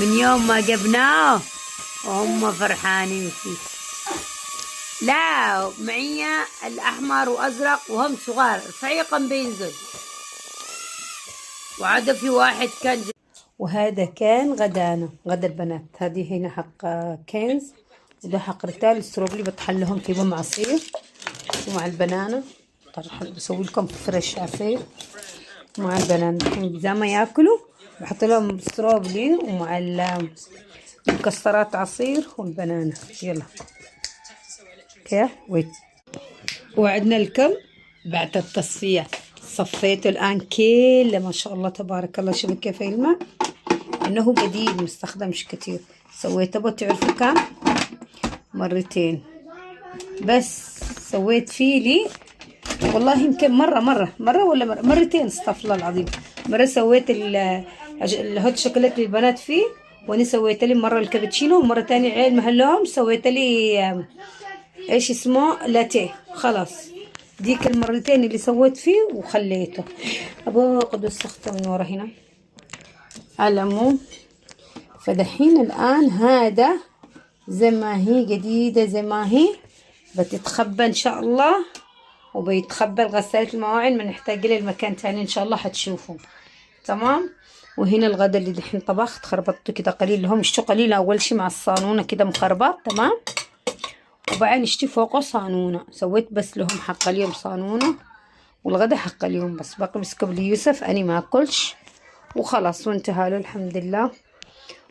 من يوم ما جبناه وهم فرحانين فيه. لا معي الأحمر وأزرق وهم صغار رفيقا بينزل. وعاد في واحد كان وهذا كان غدانا، غدا البنات. هذه هنا حق كنز وده حق رتال. الستروبلي بطحن لهم كيبه مع عصير ومع البنانة. بسوي لكم فريش عصير مع البنانة. الحين زي ما ياكلوا بحط لهم ستروبلي ومع المكسرات عصير والبنانة. يلا كيف وعدنا الكل بعد التصفية. صفيته الآن كله ما شاء الله تبارك الله. شوفوا كيف الماء انه جديد مستخدمش كتير. سويته تعرفوا كم؟ مرتين بس. سويت فيه لي والله يمكن مرة ولا مرتين استغفر الله العظيم. مرة سويت الهوت شوكولات للبنات فيه، واني سويت لي مرة الكابتشينو، ومرة تانية عيال محلهم سويت لي ايش اسمه لاتيه. خلاص ديك المرتين اللي سويت فيه وخليته. ابو قدس اخته من ورا هنا على العموم. فدحين الان هذا زي ما هي جديدة زي ما هي بتتخبى ان شاء الله، وبيتخبى غسالة المواعين. ما نحتاج لها المكان تاني ان شااء الله حتشوفوا. تمام. وهنا الغدا اللي دحين طبخت خربطته كده قليل لهم. اشتو قليل اول شي مع الصانونة كده مخربط. تمام. وبعدين اشتي فوقه صانونة. سويت بس لهم حق اليوم صانونة والغدا حق اليوم بس. باقي مسكب لي يوسف اني ما اكلش وخلاص وانتهى له الحمد لله.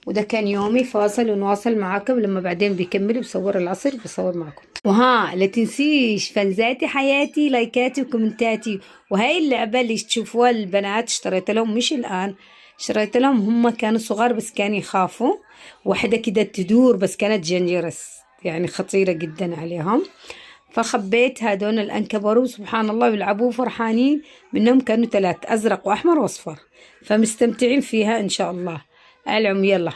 وده كان يومي فاصل ونواصل معاكم لما بعدين بيكمل بصور العصر بصور معكم. وها لا تنسيش فانزاتي حياتي لايكاتي وكومنتاتي. وهاي اللعبة اللي تشوفوها البنات اشتريت لهم مش الآن، اشتريت لهم هم كانوا صغار بس كانوا يخافوا. واحدة كده تدور بس كانت جنجرس يعني خطيرة جدا عليهم. فخبيت هذول الآن كبروا سبحان الله ويلعبوا فرحانين. منهم كانوا 3 أزرق وأحمر وأصفر. فمستمتعين فيها إن شاء الله. العم يلا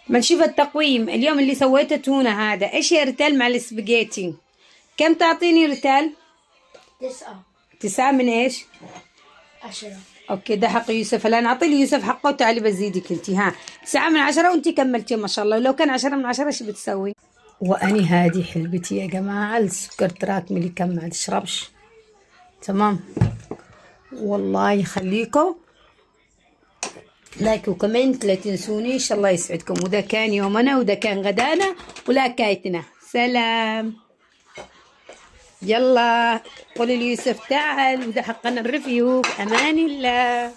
بنشوف التقويم. اليوم اللي سويته تونة. هذا ايش يا رتال مع السباجيتي؟ كم تعطيني رتال؟ 9. 9 من ايش؟ 10. اوكي ده حق يوسف. الان اعطي لي يوسف حقه وتعالي بزيدك انتي. ها 9 من 10 وانتي كملتي ما شاء الله. لو كان 10 من 10 ايش بتسوي؟ واني هذه حلبتي يا جماعه. السكر تراكمي لي كم ما تشربش. تمام. والله يخليكم لايك وكومنت لا تنسونيش. الله يسعدكم. وده كان يومنا وده كان غدانا ولاكايتنا. سلام. يلا قولي ليوسف تعال وده حقنا الريفيو. بأمان الله.